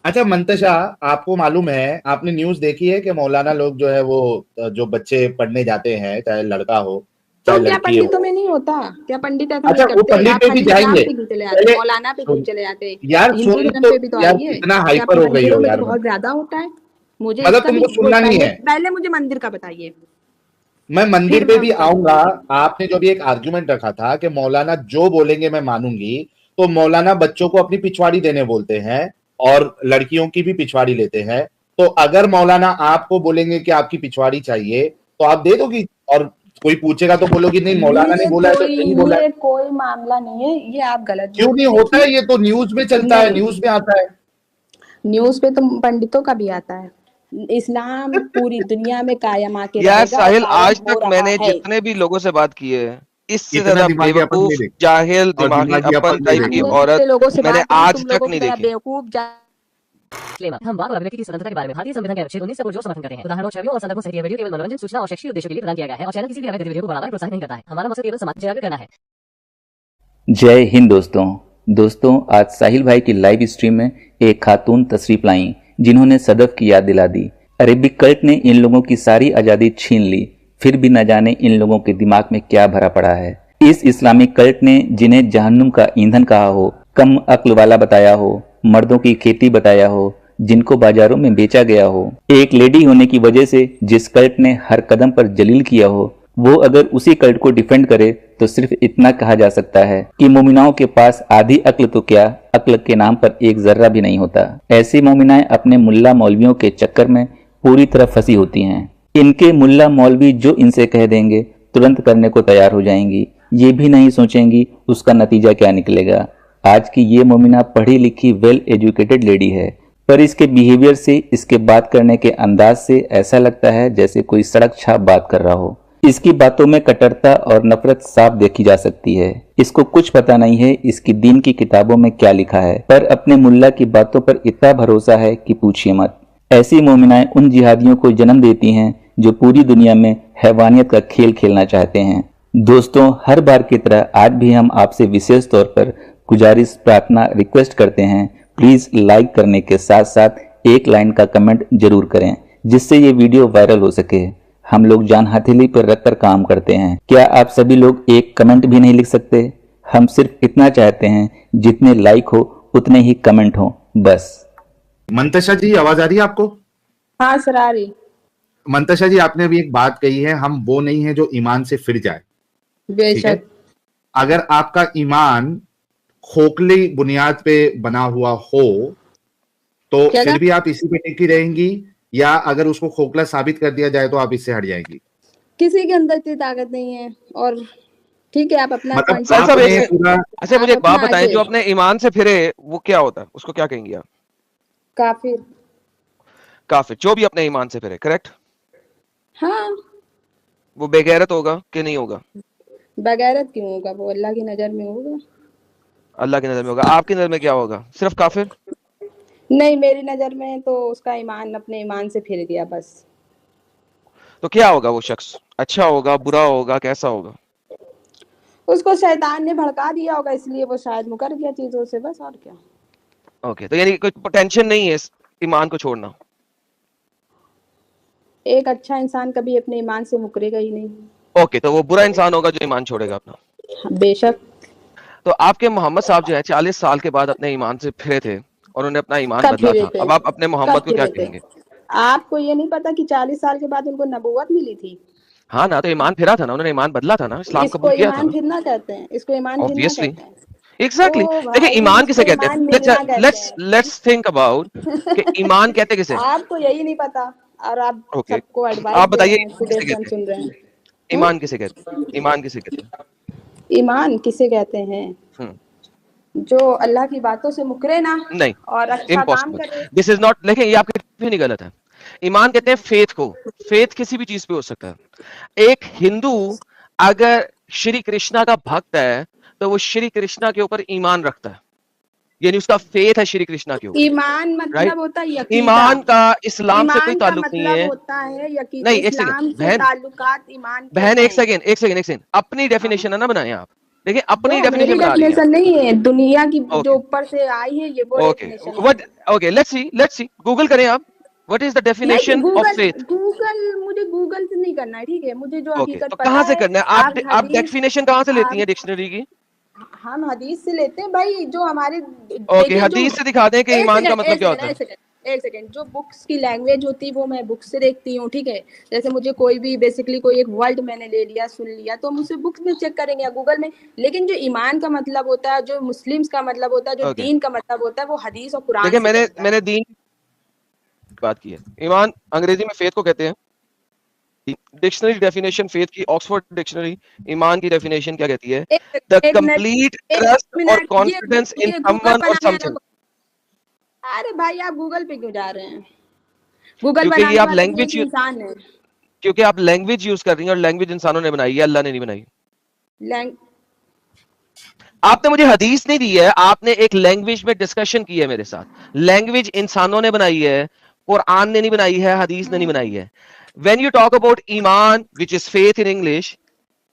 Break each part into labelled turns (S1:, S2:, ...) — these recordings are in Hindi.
S1: अच्छा मंतशा, आपको मालूम है, आपने न्यूज देखी है कि मौलाना लोग जो है वो जो बच्चे पढ़ने जाते हैं, चाहे लड़का हो
S2: तो
S1: चाहे
S2: क्या
S1: लड़की हो।
S2: पंडितों में नहीं होता? क्या पंडित ऐसा
S1: अच्छा
S2: नहीं
S1: वो
S2: करते?
S1: पंडित
S2: आप
S1: पे भी
S2: खाली इस्लाम
S1: जाएंगे
S2: पे क्यों चले जाते,
S1: पहले।
S2: मौलाना पे क्यों
S1: सुन,
S2: चले जाते?
S1: यार
S2: हिंदू
S1: सुन
S2: धर्म
S1: तो,
S2: पे भी तो
S1: यार
S2: आइए।
S1: कितना
S2: क्या
S1: हाइपर हो गई
S2: मंदिरों
S1: हो
S2: में तो
S1: यार।
S2: बहुत ज्यादा होता है। मुझे
S1: मतलब
S2: इसका भी
S1: तुमको सुनना नहीं
S2: पहले
S1: है।
S2: पहले मुझे मंदिर का बताइए,
S1: मैं मंदिर
S2: फिर
S1: पे
S2: मैं
S1: भी
S2: उसका
S1: आऊंगा।
S2: बोलूंगी।
S1: आपने जो भी एक आर्ग्यूमेंट रखा था कि मौलाना जो बोलेंगे मैं मानूंगी, तो मौलाना बच्चों को अपनी पिछवाड़ी देने बोलते हैं और लड़कियों की भी पिछवाड़ी लेते हैं। तो अगर मौलाना आपको बोलेंगे कि आपकी पिछवाड़ी चाहिए तो आप दे दोगी, और कोई पूछेगा तो बोलोगी नहीं मौलाना ने बोला है तो सही बोला है।
S2: ये कोई मामला नहीं है, ये आप गलत
S1: क्यों
S2: बोल
S1: नहीं
S2: रहे हैं।
S1: होता है?
S2: देखिए,
S1: ये तो न्यूज में चलता है,
S2: नहीं,
S1: न्यूज में आता है।
S2: न्यूज पे तो पंडितों का भी आता है। इस्लाम पूरी दुनिया में कायम आके
S3: यार
S2: रहेगा और
S3: साहिल,
S2: कायम
S3: आज
S2: हो
S3: तक
S2: रहा
S3: मैंने
S2: है।
S3: जितने भी लोगों से बात की है, इससे
S1: इतना
S3: ज्यादा
S1: दिमागी अपन नहीं
S3: बेवकूफ,
S1: देख,
S3: जाहिल,
S1: और
S3: दिमागी
S1: दिमागी
S3: अपन
S1: अपन नहीं
S3: टाइप की
S2: हमने
S1: देखेंगे।
S3: औरत
S2: जितने लोगों से
S3: मैंने
S2: बात की,
S3: आज
S2: तुम
S3: तक
S2: लोगों
S3: नहीं
S2: की तरह
S3: देखी।
S2: बेवकूफ
S4: हम बात और अभिव्यक्ति की स्वतंत्रता के बारे में भारतीय संविधान के अनुच्छेद 19 से पुरजोर समर्थन करते हैं। उदाहरणों, छवियों और संदर्भों सहित यह वीडियो केवल मनोरंजन, सूचना और शैक्षिक उद्देश्यों के लिए प्रदान किया गया है और चैनल किसी भी अवैध गतिविधियों को बढ़ावा या प्रोत्साहित नहीं करता है। हमारा मकसद केवल समाज जागरूक करना है।
S5: जय हिंद दोस्तों। आज साहिल भाई की लाइव स्ट्रीम में एक खातून तशरीफ लाई जिन्होंने सदफ की याद दिला दी। अरेबिक कल्ट ने इन लोगों की सारी आज़ादी छीन ली, फिर भी न जाने इन लोगों के दिमाग में क्या भरा पड़ा है। इस इस्लामिक कल्ट ने जिन्हें जहन्नुम का ईंधन कहा हो, कम अक्ल वाला बताया हो, मर्दों की खेती बताया हो, जिनको बाजारों में बेचा गया हो, एक लेडी होने की वजह से जिस कल्ट ने हर कदम पर जलील किया हो, वो अगर उसी कल्ट को डिफेंड करे तो सिर्फ इतना कहा जा सकता है कि मोमिनाओं के पास आधी अक्ल तो क्या, अक्ल के नाम पर एक जर्रा भी नहीं होता। ऐसी मोमिनाएं अपने मुल्ला मौलवियों के चक्कर में पूरी तरह फंसी होती हैं। इनके मुल्ला मौलवी जो इनसे कह देंगे तुरंत करने को तैयार हो जाएंगी, ये भी नहीं सोचेंगी उसका नतीजा क्या निकलेगा। आज की ये मोमिना पढ़ी लिखी वेल एजुकेटेड लेडी है, पर इसके बिहेवियर से, इसके बात करने के अंदाज से ऐसा लगता है जैसे कोई सड़क छाप बात कर रहा हो। इसकी बातों में कट्टरता और नफरत साफ देखी जा सकती है। इसको कुछ पता नहीं है इसकी दीन की किताबों में क्या लिखा है, पर अपने मुल्ला की बातों पर इतना भरोसा है कि पूछिए मत। ऐसी मोमिनाएं उन जिहादियों को जन्म देती हैं जो पूरी दुनिया में हैवानियत का खेल खेलना चाहते हैं। दोस्तों, हर बार की तरह आज भी हम आपसे विशेष तौर पर गुजारिश, प्रार्थना, रिक्वेस्ट करते हैं, प्लीज लाइक करने के साथ साथ एक लाइन का कमेंट जरूर करें जिससे ये वीडियो वायरल हो सके। हम लोग जान हथेली पर रखकर काम करते हैं। क्या आप सभी लोग एक कमेंट भी नहीं लिख सकते? हम सिर्फ इतना चाहते हैं जितने लाइक हो उतने ही कमेंट हो, बस।
S1: मंतशा जी आवाज आ रही है आपको?
S2: हाँ सर, आ रही।
S1: मंतशा जी, आपने अभी एक बात कही है, हम वो नहीं है जो ईमान से फिर जाए। ठीक है,
S2: बेशक।
S1: अगर आपका ईमान खोखली बुनियाद पे बना हुआ हो तो
S2: क्या
S1: फिर भी आप इसी पे टिकी रहेंगी, या अगर उसको खोखला साबित कर दिया जाए तो आप इससे हट जाएंगी?
S2: किसी के अंदर इतनी ताकत नहीं है। और ठीक है, आप अपना
S1: मतलब
S3: साहिल साहब,
S1: आपने
S3: एक
S1: पूरा
S3: अच्छा मुझे
S2: आप
S3: एक बात
S2: अपना
S3: बताएं,
S2: आगे
S3: जो अपने ईमान से फिरे वो क्या होता है, उसको क्या कहेंगे आप?
S2: काफिर।
S3: काफिर, जो भी अपने ईमान से फिरे, करेक्ट?
S2: हाँ,
S3: वो बेगैरत होगा कि नहीं होगा?
S2: बगैरत क्यों होगा? वो अल्लाह की नजर में होगा।
S3: अल्लाह की नजर में होगा। आपकी नजर में क्या होगा? सिर्फ काफिर?
S2: नहीं, मेरी नजर में तो उसका ईमान अपने ईमान से फिर गया बस।
S3: तो क्या होगा वो शख्स? अच्छा होगा, बुरा होगा, कैसा होगा?
S2: उसको शैतान ने भड़का दिया होगा, इसलिए वो शायद मुकर गया चीजों से, बस। और क्या।
S3: ओके, तो यानी कोई पोटेंशियल नहीं है इस ईमान को छोड़ना?
S2: एक अच्छा इंसान कभी अपने ईमान से मुकरेगा ही नहीं।
S3: ओके, तो वो बुरा इंसान होगा जो ईमान छोड़ेगा अपना।
S2: हाँ, बेशक।
S3: तो आपके मोहम्मद साहब जो है 40 साल के बाद अपने ईमान से फिरे थे और उन्होंने अपना ईमान
S2: कब
S3: बदला
S2: फिरे
S3: था।
S2: थे?
S3: अब आप अपने मोहम्मद
S2: कब
S3: को क्या
S2: फिरे थे?
S3: कहेंगे?
S2: आपको ये नहीं पता कि 40 साल के बाद उनको नबूवत मिली थी?
S3: हाँ ना, तो ईमान फिरा था ना, उन्होंने ईमान बदला था ना, इस्लाम
S2: इसको
S3: कबूल किया था
S2: ईमान
S3: ना।
S2: फिरना कहते हैं, इसको ईमान फिरना
S3: ऑब्वियसली,
S2: कहते हैं।
S3: एग्जैक्टली।
S2: ओ
S3: देखिए,
S2: भाई,
S3: ईमान
S2: इसको
S3: किसे कहते
S2: ईमान
S3: हैं?
S2: मिलना कहते
S3: लेट्स
S2: हैं।
S3: लेट्स थिंक अबाउट कि ईमान कहते किसे?
S2: आपको यही नहीं पता, और आप
S3: ओके,
S2: सबको एडवाइस
S3: आप
S2: दे रहे
S3: बताइए
S2: हैं,
S3: ईमान किसे
S2: सुन
S3: कहते हैं?
S2: सुन रहे हैं।
S3: ईमान किसे कहते हैं? ईमान किसे कहते हैं?
S2: ईमान किसे कहते हैं? जो अल्लाह की बातों से मुकरे ना
S3: नहीं,
S2: और अच्छा काम
S3: इम्पॉसिबल।
S2: करे।
S3: दिस इज नॉट, लेकिन ये आपके भी नहीं, गलत है। ईमान कहते हैं फेथ को। फेथ किसी भी चीज पे हो सकता है। एक हिंदू अगर श्री कृष्णा का भक्त है तो वो श्री कृष्णा के ऊपर ईमान रखता है, यानी उसका फेथ है श्री कृष्णा के ऊपर।
S2: ईमान
S3: राइट?
S2: मतलब होता है यकीदा।
S3: ईमान का इस्लाम से कोई
S2: ईमान का
S3: ताल्लुक नहीं
S2: मतलब
S3: है।
S2: होता है यकीन।
S3: नहीं, एक सेकंड
S2: इस्लाम से
S3: बहन,
S2: ताल्लुकात ईमान के
S3: बहन,
S2: हैं।
S3: एक सेकंड, अपनी डेफिनेशन है ना बनाए आप। देखिए अपनी
S2: वो मेरी
S3: डेफिनेशन बना ली है।
S2: डेफिनेशन नहीं है, दुनिया की
S3: Okay.
S2: जो ऊपर से आई है ये वो
S3: okay
S2: definition
S3: what okay let's C Google करें आप, व्हाट इज द
S2: नहीं।
S3: Definition of
S2: Google
S3: faith.
S2: Google मुझे गूगल से नहीं करना है, ठीक है, मुझे जो
S3: ओके
S2: हकीकत
S3: तो
S2: पता
S3: कहाँ से
S2: है।
S3: करना है? आप
S2: हदीस
S3: डेफिनेशन कहाँ से लेती
S2: आप
S3: हैं डिक्शनरी की?
S2: हम हदीस से लेते हैं भाई, जो हमारे
S3: ओके
S2: देखिए जो
S3: हदीस से दिखा दें कि
S2: एक
S3: ईमान का
S2: सेकंड
S3: मतलब
S2: एक
S3: क्या
S2: सेकंड
S3: होता है।
S2: एक सेकंड एक सेकंड जो बुक्स की लैंग्वेज होती है वो मैं बुक्स से देखती हूँ, ठीक है। जैसे मुझे कोई भी बेसिकली कोई एक वर्ड मैंने ले लिया सुन लिया तो हम उसे बुक्स में चेक करेंगे या गूगल में, लेकिन जो ईमान का मतलब होता है, जो मुस्लिम्स का मतलब होता है, जो
S3: ओके
S2: दीन का मतलब होता है, वो हदीस और कुरान
S3: देखिए
S2: से
S3: मैंने
S2: बनता है।
S3: मैंने दीन की बात की है। ईमान अंग्रेजी में फेथ को कहते हैं। डिक्शनरी डेफिनेशन फेथ की ऑक्सफोर्ड डिक्शनरी ईमान की डेफिनेशन क्या कहती है? द
S2: एक मिनट
S3: कंप्लीट
S2: एक
S3: ट्रस्ट और
S2: मिनट
S3: कॉन्फिडेंस इन
S2: ये गूगल
S3: समवन और
S2: बनाने वाला
S3: समथिंग।
S2: अरे भाई आप गूगल पे क्यों जा रहे हैं? गूगल
S3: क्योंकि ये
S2: बनाने
S3: आप
S2: वाला भी
S3: लैंग्वेज
S2: एक इंसान है।
S3: क्योंकि आप लैंग्वेज यूज कर रही हैं और लैंग्वेज इंसानों ने बनाई है, अल्लाह ने नहीं बनाई।
S2: लैंग
S3: आपने मुझे हदीस नहीं दी है, आपने एक लैंग्वेज में डिस्कशन की है मेरे साथ। लैंग्वेज इंसानों ने बनाई है, कुरान ने नहीं बनाई है, हदीस ने नहीं बनाई है। व्हेन यू टॉक अबाउट ईमान which is faith in English,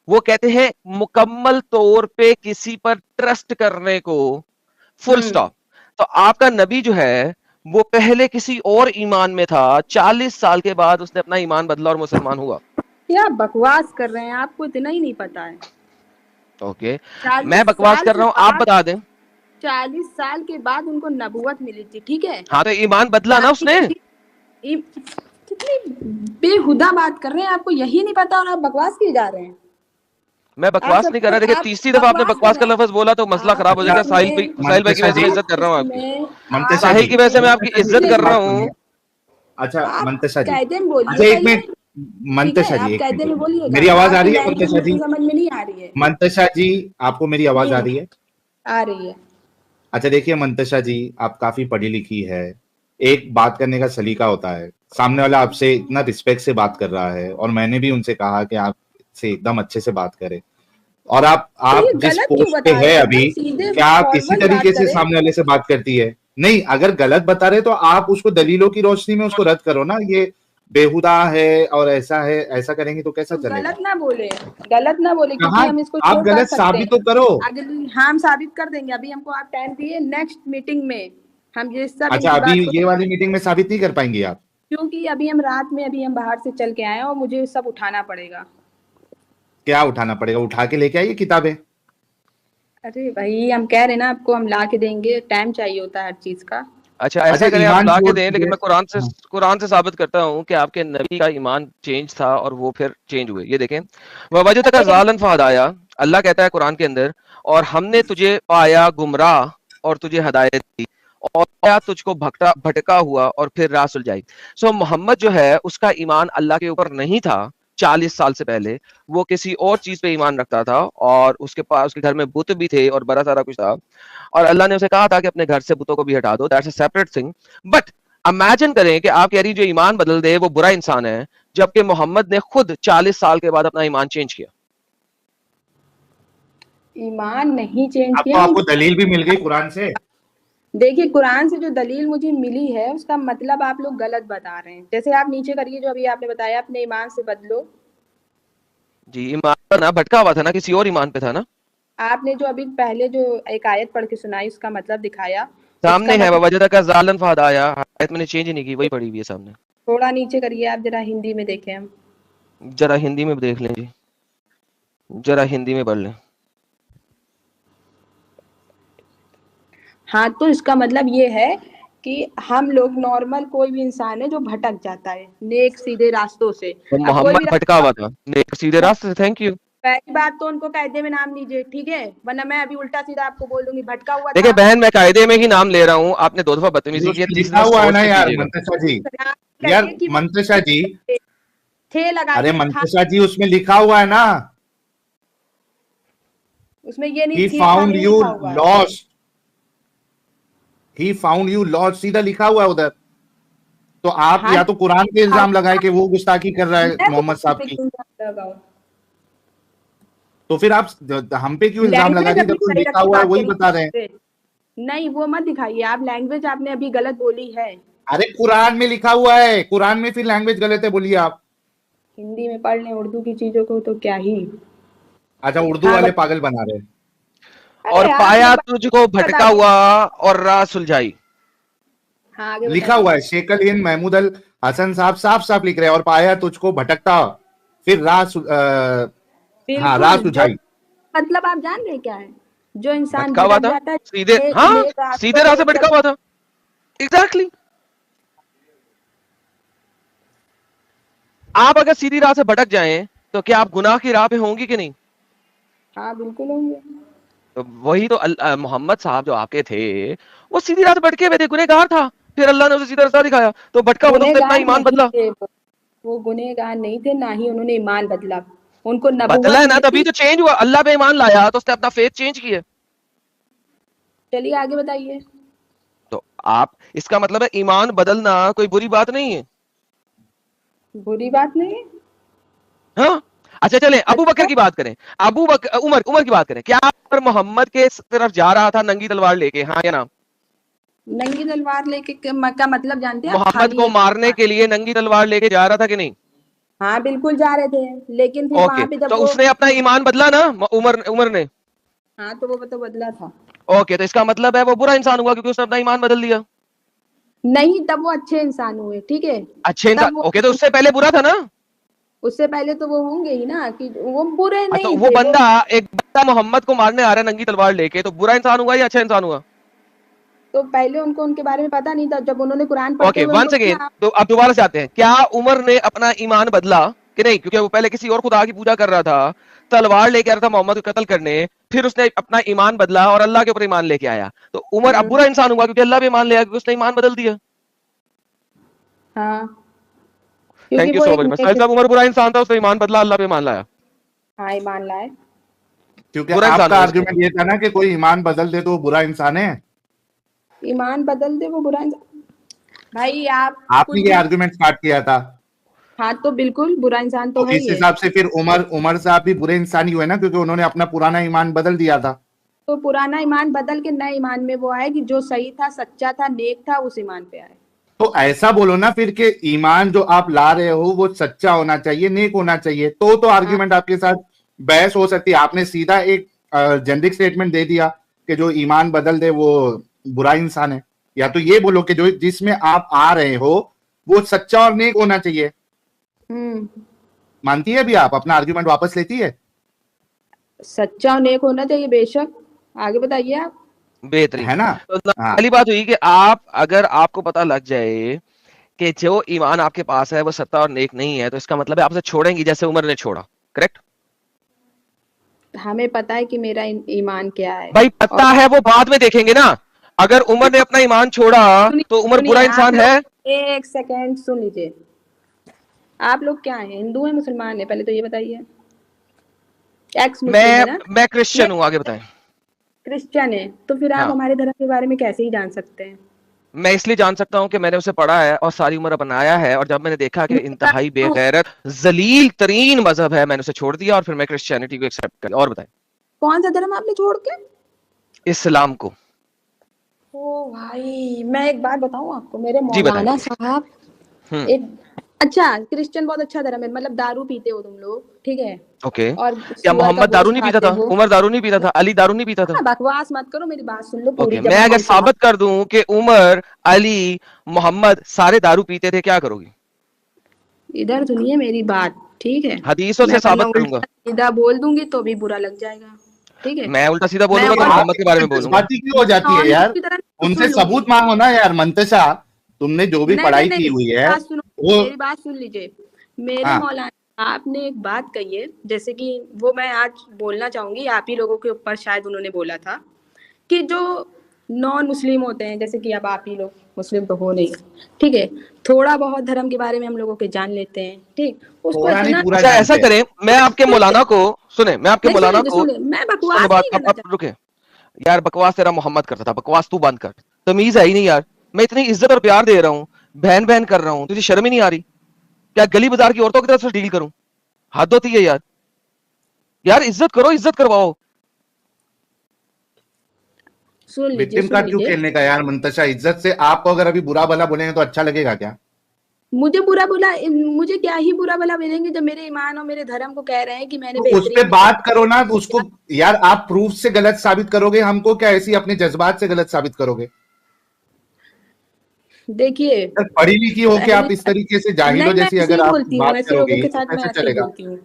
S3: वो कहते हैं मुकम्मल तौर पे किसी पर ट्रस्ट करने को, फुल स्टॉप। तो आपका नबी जो है वो पहले किसी और ईमान में था, 40 साल के बाद उसने अपना ईमान बदला और मुसलमान हुआ।
S2: क्या बकवास कर रहे हैं, आपको इतना ही नहीं पता है।
S3: ओके
S2: 40
S3: मैं बकवास
S2: साल
S3: कर
S2: के
S3: रहा हूं, आप
S2: बाद
S3: बता दें।
S2: 40 साल के बाद उनको नबूवत मिली थी, ठीक है।
S3: हाँ तो ईमान बदला ना उसने।
S2: कितनी बेहुदा बात कर रहे हैं, आपको यही नहीं पता और आप बकवास किए जा रहे हैं।
S3: मैं बकवास नहीं कर रहा। देखिए
S2: आप
S3: तीसरी दफा आपने बकवास का
S2: कर रहे
S3: लफ्ज बोला तो मसला खराब हो जाएगा। साहिल भाई की वजह से मैं इज्जत कर रहा हूँ आपकी।
S1: मंतशा
S3: साहिल
S1: जी,
S3: की वजह से मैं आपकी
S1: मंतशा जी,
S3: इज्जत
S1: एक
S3: कर रहा
S1: बात
S3: हूँ।
S1: सुनिए। अच्छा
S2: आप
S1: मंतशा जी,
S2: कायदे में बोलिए
S1: अच्छा एक
S2: पहले,
S1: मिनट, मंतशा
S2: आप
S1: जी एक
S2: कायदे में
S1: मिनट,
S2: बोलिएगा।
S1: मेरी आवाज आ
S2: आपकी
S1: रही है
S2: लैंग्वेज
S1: मंतशा जी?
S2: मुझे समझ में नहीं आ रही है।
S1: मंतशा जी आपको मेरी आवाज आ रही है?
S2: आ रही है।
S1: अच्छा देखिए मंतशा जी, आप काफी पढ़ी लिखी है, एक बात करने का सलीका होता है। सामने वाला आपसे इतना रिस्पेक्ट से बात कर रहा है और मैंने भी उनसे कहा कि आप से एकदम अच्छे से बात करें, और आप
S2: तो ये
S1: जिस
S2: गलत क्यों
S1: पोस्ट पे
S2: बता
S1: है
S2: रहे हैं,
S1: अभी,
S2: एकदम सीधे
S1: क्या आप इसी
S2: फॉरवर्ड बात
S1: तरीके से
S2: करें।
S1: सामने वाले से बात करती है? नहीं, अगर गलत बता रहे तो आप उसको दलीलों की रोशनी में उसको रद्द करो ना। ये बेहुदा है और ऐसा है, ऐसा करेंगे तो कैसा
S2: तो
S1: चलेगा?
S2: गलत ना बोले क्योंकि
S1: कहाँ
S2: हम इसको
S1: आप
S2: शो कर
S1: गलत
S2: सकते
S1: साबित तो
S2: हैं।
S1: करो।
S2: अगली हम साबित कर देंगे, अभी हमको आप टाइम दिए, नेक्स्ट मीटिंग में हम ये सब
S1: अच्छा
S2: इनकी
S1: अभी
S2: बात को,
S1: ये वाली मीटिंग में साबित नहीं कर पाएंगी आप?
S2: क्योंकि अभी हम रात में अभी हम बाहर से चल के आए हैं और मुझे सब उठाना पड़ेगा।
S1: क्या उठाना पड़ेगा? उठा के लेके आइए किताबें।
S2: अरे भाई हम कह रहे हैं ना आपको, हम ला के देंगे, टाइम चाहिए होता है हर चीज का।
S3: अच्छा ऐसा करें, आप
S1: ईमान
S3: ला के
S1: जोड़
S3: दें, लेकिन मैं
S1: हाँ।
S3: कुरान से साबित करता हूँ कि आपके नबी का ईमान चेंज था और वो फिर चेंज हुए। ये देखें, वजह तक ज़ालन फहदाया, अल्लाह कहता है कुरान के अंदर, और हमने तुझे पाया गुमराह और तुझे हदायत दी और पाया तुझको भटका हुआ और फिर राह सुलझाई। सो मोहम्मद जो है उसका ईमान अल्लाह के ऊपर नहीं था 40 साल से पहले, वो किसी और चीज पे ईमान रखता था और उसके पास उसके घर में बुत भी थे और बड़ा सारा कुछ था, और अल्लाह ने उसे कहा था कि अपने घर से बुतों को भी हटा दो। That's a separate thing. But imagine करें कि आप कह रही जो ईमान बदल दे वो बुरा इंसान है, जबकि मोहम्मद ने खुद 40 साल के बाद अपना ईमान चेंज किया।
S2: ईमान नहीं चेंज
S1: अब तो
S2: किया।
S1: आपको दलील भी मिल गई कुरान से।
S2: देखिए कुरान से जो दलील मुझे मिली है उसका मतलब आप लोग गलत बता रहे हैं। जैसे आप नीचे करिए, जो अभी आपने बताया अपने ईमान से बदलो,
S3: जी ईमान पर ना भटका हुआ था ना, किसी और ईमान पे था ना।
S2: आपने जो अभी पहले जो एक आयत पढ़ के सुनाई उसका मतलब दिखाया,
S3: सामने
S2: उसका
S3: है,
S2: मतलब
S3: वजह तक ज़ालन फहदाया, आयत मैंने चेंज ही नहीं की, वही पड़ी हुई है सामने।
S2: थोड़ा नीचे करिए आप, जरा हिंदी में देखें हम।
S3: जरा हिंदी में देख लें जी, जरा हिंदी में पढ़ लें।
S2: हाँ तो इसका मतलब ये है कि हम लोग नॉर्मल कोई भी इंसान है जो भटक जाता है नेक सीधे रास्तों से।
S3: तो
S2: अब कोई भी
S3: मोहम्मद भटका हुआ था नेक सीधे रास्ते से। Thank you.
S2: पहली बात तो उनको कायदे में नाम लीजिए, ठीक है, वरना मैं अभी उल्टा सीधा आपको बोल दूंगी भटका हुआ
S3: देखिए
S2: था।
S3: बहन, मैं कायदे में ही नाम ले रहा हूँ, आपने 2 दफा बदतमीजी की है,
S1: उसमें
S3: तीसरी
S1: लिखा
S3: दफा
S1: हुआ है
S3: सोच
S1: ना
S3: के
S1: यार
S3: कीजिएगा।
S1: मंतशा जी, यार
S2: कहिए कि वो
S1: मंतशा जी,
S2: थे लगाइए,
S1: अरे
S2: था,
S1: मंतशा जी उसमें लिखा हुआ है ना,
S2: उसमें ये नहीं
S1: ही
S2: थी था
S1: फाउंड
S2: नहीं
S1: यू
S2: लिखा हुआ है।
S1: Lost, he found you lost, सीधा लिखा हुआ है उधर। तो आप
S2: हाँ
S1: या तो कुरान पे इल्जाम लगाए कि वो गुस्ताखी कर रहा है
S2: मैं
S1: मोहम्मद साहब की,
S2: लगाऊं।
S1: तो फिर आप हम पे क्यों इल्जाम लगा
S2: लैंग्वेज
S1: दिए
S2: अभी
S1: जब तो
S2: सही
S1: लिखा
S2: रखी
S1: हुआ है
S2: बात
S1: वही
S2: करिए।
S1: बता रहे हैं?
S2: नहीं वो मत दिखाइए आप, लैंग्वेज आपने अभी गलत बोली है।
S1: अरे कुरान में लिखा हुआ है, कुरान में फिर लैंग्वेज गलत है बोलिए आप।
S2: हिंदी में पढ़ लें उर्दू की चीजों को तो क्या ही।
S1: अच्छा उर्दू
S2: हाँ
S1: वाले पागल बना रहे हैं।
S2: अरे
S3: और
S2: यार
S3: पाया
S2: ये
S3: तुझको भटका
S2: बताइए।
S3: हुआ और राह सुलझाई।
S2: हाँ आगे
S1: लिखा
S2: बताइए।
S1: हुआ है, शेखल हिंद महमूद अल हसन साहब साफ साफ लिख रहे हैं, और पाया तुझको भटकता फिर हाँ राह
S2: बिल्कुल, जो
S1: सुझाई।
S2: मतलब आप जान रहे क्या है, जो इंसान
S3: भटका हुआ
S2: भटक
S3: था,
S2: जाता है
S3: सीधे, हाँ,
S2: नेक
S3: सीधे
S2: रास्तों
S3: राह
S2: पे
S3: से भटका
S2: जब,
S3: हुआ था। एग्जैक्टली आप अगर सीधी राह से भटक जाएं तो क्या आप गुनाह की राह पे होंगी कि नहीं?
S2: हाँ बिल्कुल होंगे।
S3: तो वही तो मोहम्मद साहब जो आपके थे, वो सीधी राह से भटके हुए थे, गुनहगार था, फिर अल्लाह ने उसे सीधा रास्ता दिखाया, तो भटका हुआ तो उसने अपना
S2: गुनहगार
S3: ईमान
S2: नहीं
S3: बदला।
S2: थे वो गुनहगार नहीं थे, ना ही उन्होंने ईमान बदला, उनको
S3: बदला
S2: नबूवत
S3: है ना,
S2: मिली
S3: तभी
S2: थी।
S3: तो चेंज हुआ, अल्लाह पे ईमान लाया तो उसने अपना फेथ चेंज किया।
S2: चलिए आगे बताइए।
S3: तो आप, इसका मतलब है ईमान बदलना कोई बुरी बात नहीं है।
S2: बुरी बात नहीं है।
S3: हाँ, अच्छा चलें अबू बकर
S2: अच्छा,
S3: की बात करें। अबू बकर, उमर उमर की बात करें। क्या अगर मोहम्मद के तरफ जा रहा था नंगी तलवार लेके, हाँ या ना?
S2: नंगी तलवार लेके का मतलब जानते हैं आप,
S3: मोहम्मद
S2: खाली
S3: को
S2: एक,
S3: मारने के लिए नंगी तलवार लेके जा रहा था कि नहीं?
S2: हाँ बिल्कुल जा रहे थे, लेकिन फिर
S3: ओके,
S2: वहां पे जब
S3: तो
S2: वो,
S3: उसने अपना ईमान बदला ना, उमर उमर ने?
S2: हाँ तो वो तो बदला था।
S3: ओके, तो इसका मतलब है वो बुरा इंसान हुआ क्योंकि उसने अपना ईमान बदल दिया।
S2: नहीं, तब वो अच्छे इंसान हुए, ठीक है।
S3: अच्छे इंसान,
S2: तब वो,
S3: ओके, तो उससे पहले बुरा था ना?
S2: उससे पहले तो वो होंगे ही ना, कि वो बुरे
S3: अच्छा,
S2: नहीं
S3: वो
S2: थे वो।
S3: बंदा, एक बंदा मोहम्मद को मारने आ रहा है नंगी तलवार लेके, तो बुरा इंसान हुआ या अच्छा इंसान हुआ?
S2: तो पहले उनको उनके बारे में पता नहीं था, जब उन्होंने कुरान पढ़ते
S3: ओके,
S2: हुए उनको
S3: वंस अगेन,
S2: सुना।
S3: तो अब दोबारा से आते हैं, क्या उमर ने अपना ईमान बदला कि नहीं? क्योंकि वो पहले किसी और खुदा की पूजा कर रहा था, तलवार लेके आ रहा था मोहम्मद को कत्ल करने, फिर उसने अपना ईमान बदला और अल्लाह के ऊपर ईमान लेके आया, तो उमर अब बुरा इंसान हुआ क्योंकि अल्लाह पे ईमान ले आया, क्योंकि उसने ईमान बदल दिया।
S2: हाँ, क्योंकि
S3: थैंक यू
S2: वो
S3: सो
S2: एक
S3: मच। मैं समझता
S2: नेक,
S3: हूं उमर बुरा इंसान था, उसने ईमान बदला, अल्लाह पे ईमान लाया,
S2: हाँ ईमान लाए।
S1: क्योंकि
S3: बुरा इंसान
S1: आपका
S3: हुआ उसका
S1: आर्ग्यूमेंट
S3: मतलब।
S1: ये था ना कि कोई ईमान बदल दे तो वो बुरा इंसान है।
S2: ईमान बदल दे वो बुरा इंसान, भाई आप
S1: आपने
S2: कुछ
S1: ये
S2: भी,
S1: आर्ग्यूमेंट स्टार्ट किया था,
S2: हाँ तो बिल्कुल बुरा इंसान तो
S1: तो
S2: है
S1: इस
S2: ही है।
S1: हिसाब से फिर उमर उमर साहब भी बुरे इंसान ही हुए ना, क्योंकि उन्होंने अपना पुराना ईमान बदल दिया था।
S2: तो पुराना ईमान बदल के नए ईमान में वो आए कि जो सही था, सच्चा था, नेक था, उस ईमान पे आए।
S1: तो ऐसा बोलो ना फिर कि ईमान जो आप ला रहे हो वो सच्चा होना चाहिए, नेक होना चाहिए, तो
S2: हाँ
S1: आर्ग्यूमेंट आपके साथ बहस हो सकती है। आपने सीधा एक जेनरिक स्टेटमेंट दे दिया कि जो ईमान बदल दे वो बुरा इंसान है। या तो ये बोलो कि जो जिसमें आप आ रहे हो वो सच्चा और नेक होना चाहिए।
S2: हम्म,
S1: मानती है अभी आप अपना आर्ग्यूमेंट वापस लेती है?
S2: सच्चा और नेक होना चाहिए बेशक। आगे बताइए आप।
S3: बेहतरीन।
S1: है ना?
S3: तो
S1: हाँ,
S3: पहली बात हुई कि आप, अगर आपको पता लग जाए कि जो ईमान आपके पास है वो सत्ता और नेक नहीं है, तो इसका मतलब है आप उसे छोड़ेंगी जैसे उमर ने छोड़ा, करेक्ट?
S2: हमें पता है कि मेरा ईमान क्या है।
S3: भाई पता
S2: और
S3: है, वो बाद में देखेंगे ना। अगर उमर ने अपना ईमान छोड़ा
S2: सुनिए,
S3: तो उमर
S2: सुनिए
S3: बुरा
S2: आप
S3: इंसान है?
S2: लोग, एक सेकेंड सुन लीजिए। आप लोग क्या हैं, हिंदू हैं मुसलमान हैं, पहले तो ये बताइए। एक्स मुस्लिम है ना?
S3: मैं क्रिश्चियन
S2: नहीं,
S3: हूं, आगे बताएं।
S2: क्रिश्चियन है, तो फिर आप
S3: हाँ,
S2: हमारे धर्म के बारे में कैसे ही जान सकते हैं?
S3: मैं इसलिए जान सकता हूं कि मैंने उसे पढ़ा है और सारी उम्र अपनाया है, और जब मैंने देखा कि
S2: मैं
S3: इंतहाई
S2: बताता हूँ,
S3: बेगैरत जलील तरीन मजहब है, मैंने उसे छोड़ दिया और फिर मैं क्रिश्चियनिटी को एक्सेप्ट कर। और बताएं।
S2: कौन सा धर्म आपने छोड़ के?
S3: इस्लाम को।
S2: ओ भाई, मैं एक बात बताऊं आपको, मेरे
S3: जी बताएं।
S2: मौलाना साहब
S3: हम्म।
S2: एक, अच्छा क्रिश्चियन बहुत अच्छा धर्म है, मतलब दारू पीते हो तुम लोग, ठीक है,
S3: ओके,
S2: और
S3: क्या
S2: सुअर का
S3: मोहम्मद दारू
S2: गोश्त
S3: नहीं पीता
S2: खाते
S3: था?
S2: हो।
S3: उमर दारू नहीं पीता था? अली दारू नहीं पीता था?
S2: हाँ, बकवास मत करो, मेरी बात सुन लो पूरी।
S3: ओके,
S2: जब
S3: मैं अगर
S2: हम जहाँ,
S3: साबित कर दूं कि उमर, अली, मोहम्मद सारे दारू पीते थे, क्या करोगी?
S2: इधर सुनिए मेरी बात, ठीक है।
S3: हदीसों
S2: मैं
S3: से
S2: वरना
S3: साबित करूंगा।
S2: उल्टा सीधा बोल दूंगी तो भी बुरा लग जाएगा, ठीक है।
S3: मैं उल्टा सीधा
S2: मैं
S3: बोलूंगा तो
S2: और
S1: आप
S3: मोहम्मद के बारे में
S1: इतने
S3: बोलूंगा।
S1: जज्बाती क्यों हो
S2: मैं
S1: जाती है
S2: और
S1: यार?
S2: की तरह नहीं
S1: उनसे
S2: सुन लूंगी।
S1: सबूत मांगो ना यार मंतशा। तुमने जो भी
S2: नहीं नहीं
S1: पढ़ाई की
S2: नहीं,
S1: हुई है
S2: बात सुनो,
S1: वो,
S2: मेरी बात सुन लीजिए। मेरे
S1: हाँ,
S2: मौलाना, आपने एक बात कही है, जैसे कि वो मैं आज बोलना चाहूंगी, आप ही लोगों के ऊपर शायद उन्होंने बोला था कि जो नॉन मुस्लिम होते हैं, जैसे कि अब आप ही लोग मुस्लिम तो हो नहीं, ठीक है, थोड़ा बहुत धर्म के बारे में हम लोगों के जान लेते हैं, ठीक, उसको
S1: थोड़ा नहीं
S2: इतना,
S1: पूरा
S3: अच्छा ऐसा
S1: जानते हैं।
S3: करें, मैं आपके मौलाना को, सुने, मैं आपके
S2: नहीं
S3: मौलाना
S2: सुनिए
S3: को,
S2: सुनिए, मैं
S3: सुने
S2: बकवास
S3: बात,
S2: नहीं करना
S3: अब रुके। यार बकवास तेरा मोहम्मद करता था, बकवास तू बंद कर। तमीज है ही नहीं यार, मैं इतनी इज्जत और प्यार दे रहा हूँ, बहन बहन कर रहा हूँ, तुझे शर्म ही नहीं आ रही? क्या गली बाजार की औरतों की तरफ से डील करूं? हद होती है यार। यार इज्जत करो, इज्जत करवाओ।
S2: सुन लीजिए
S1: विक्टिम
S2: सुन
S1: कार्ड क्यों
S2: लीजिए।
S1: खेलने का यार मंतशा? इज्जत से आपको अगर अभी बुरा भला बोलेंगे तो अच्छा लगेगा क्या?
S2: मुझे बुरा बोला, मुझे क्या ही बुरा भला बोलेंगे जब मेरे ईमान और मेरे धर्म को कह रहे हैं कि मैंने
S1: तो उस पे
S2: बेहतरीन
S1: बात करो ना, उसको यार आप प्रूफ से गलत साबित करोगे, हमको क्या ऐसी अपने जज्बात से गलत साबित करोगे?
S2: देखिए
S1: यार पढ़ी लिखी हो के आप इस तरीके से जाहिलो
S2: नहीं, मैं
S1: जैसी
S2: ऐसे
S1: अगर
S2: ही
S1: आप
S2: बोलती हूँ,
S1: बात
S2: ऐसे लोगों
S1: करोगी
S2: के
S1: तो
S2: साथ मैं
S1: कैसे
S2: ऐसे ही
S1: चलेगा?
S2: बोलती हूँ।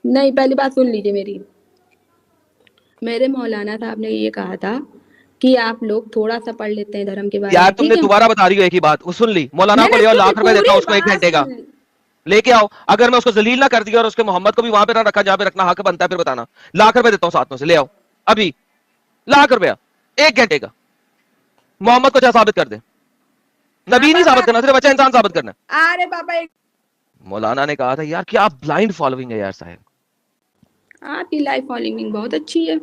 S2: नहीं, पहली बात सुन लीजिए मेरी। मेरे मौलाना साहब ने ये कहा था कि आप लोग थोड़ा सा पढ़ लेते हैं धर्म के बारे
S3: यार
S2: में,
S3: तुमने
S2: ठीक है?
S3: दोबारा बता रही हो एक ही बात, वो सुन ली। मौलाना को
S2: मैंने
S3: ले आओ,
S2: सुनी,
S3: लाख रुपए देता
S2: पूरी
S3: हूँ उसको 1
S2: बात
S3: घंटे का,
S2: सुन ली।
S3: लेके आओ। अगर मैं उसको जलील ना कर दिया और उसके मोहम्मद को भी वहां पे ना रखा जहां पे रखना हक बनता है, फिर बताना। लाख रुपए देता हूँ साथ में से, ले आओ अभी। लाख रुपया 1 घंटे का। मोहम्मद को क्या साबित कर दे? नबी नहीं साबित करना, सिर्फ अच्छा इंसान साबित करना है।
S2: अरे पापा,
S3: मौलाना ने कहा था यार क्या ब्लाइंड फॉलोइंग है यार साहब।
S2: आपकी लाइफ फॉलोइंग बहुत अच्छी है।